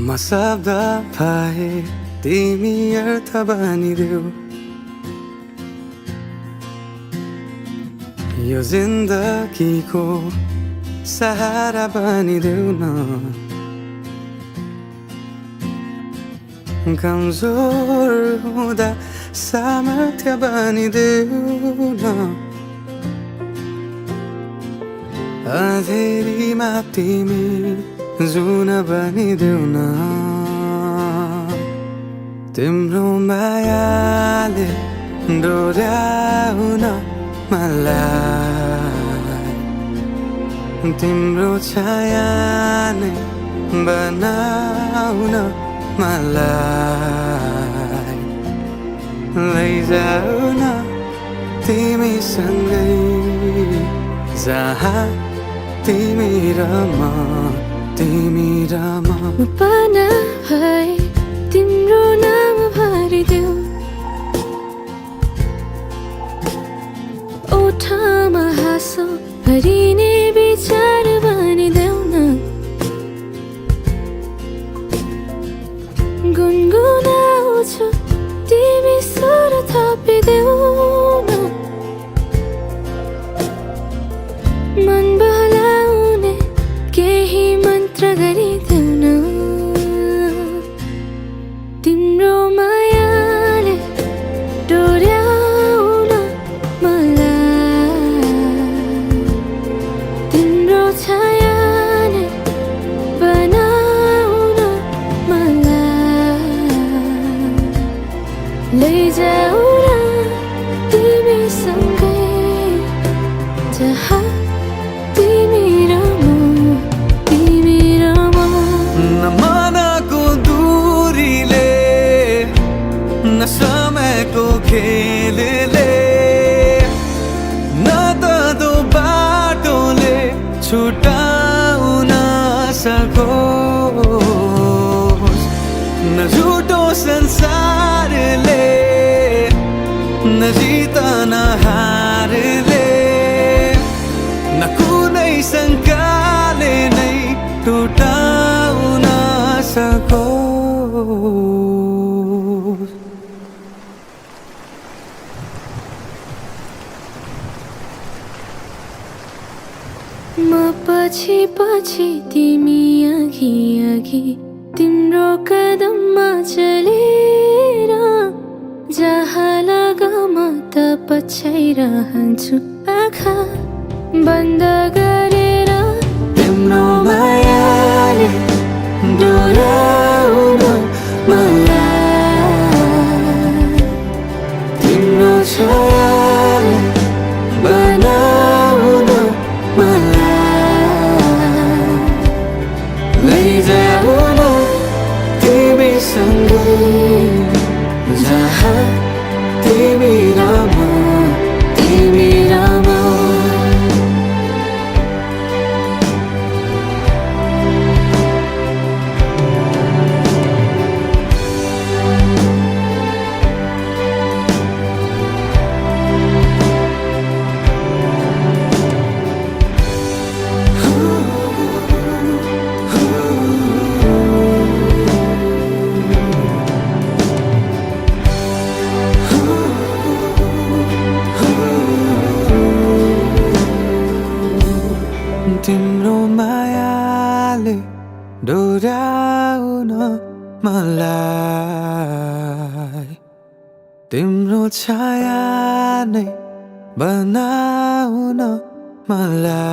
मसब्दा भए तिमी अर्थ बनिदेऊ यो जिन्दगीको सहारा बनिदेऊ न कमजोर हुँदा सामर्थ्य बनिदेऊ न अँधेरीमा तिमी जुन बनिदेऊ न तिम्रो मायाले डोर्याउन मलाई तिम्रो छाया नै बनाउन मलाई लैजाऊ न तिमीसँगै जहाँ तिमी र म पाना भए तिम्रो नाम भरिदेऊ ओठमा हाँसो भरिने विचार बनिदेऊ न गुनगुनाउँछु तिमी स्वर थपिदेऊ न मन बहलाउने केही मन्त्र गरिदेऊ न तिम्रो मायाले डोर्याउन मलाई तिम्रो छाया नै बनाउन मलाई लैजाऊ न तिमीसँगै जहाँ तिमी र म नमनको दूरीले न समयको खेलले न त दो बाटोले छुटाउन सकोस् न झुटो संसारले न जित न हारले न कुनै शङ्काले नै टुटाउन सकोस् म पछि पछि तिमी अघि अघि तिम्रो कदममा चलेर जहाँ लग म त पछ्याइरहन्छु आँखा बन्द गरेर तिम्रो मायाले डोर्याउन मलाई तिम्रो छायाले बनाउन मलाई लैजाऊ न तिमीसँगै जहाँ तिमी र म तिम्रो मायाले डोर्याउन मलाई तिम्रो छाया नै बनाउन मलाई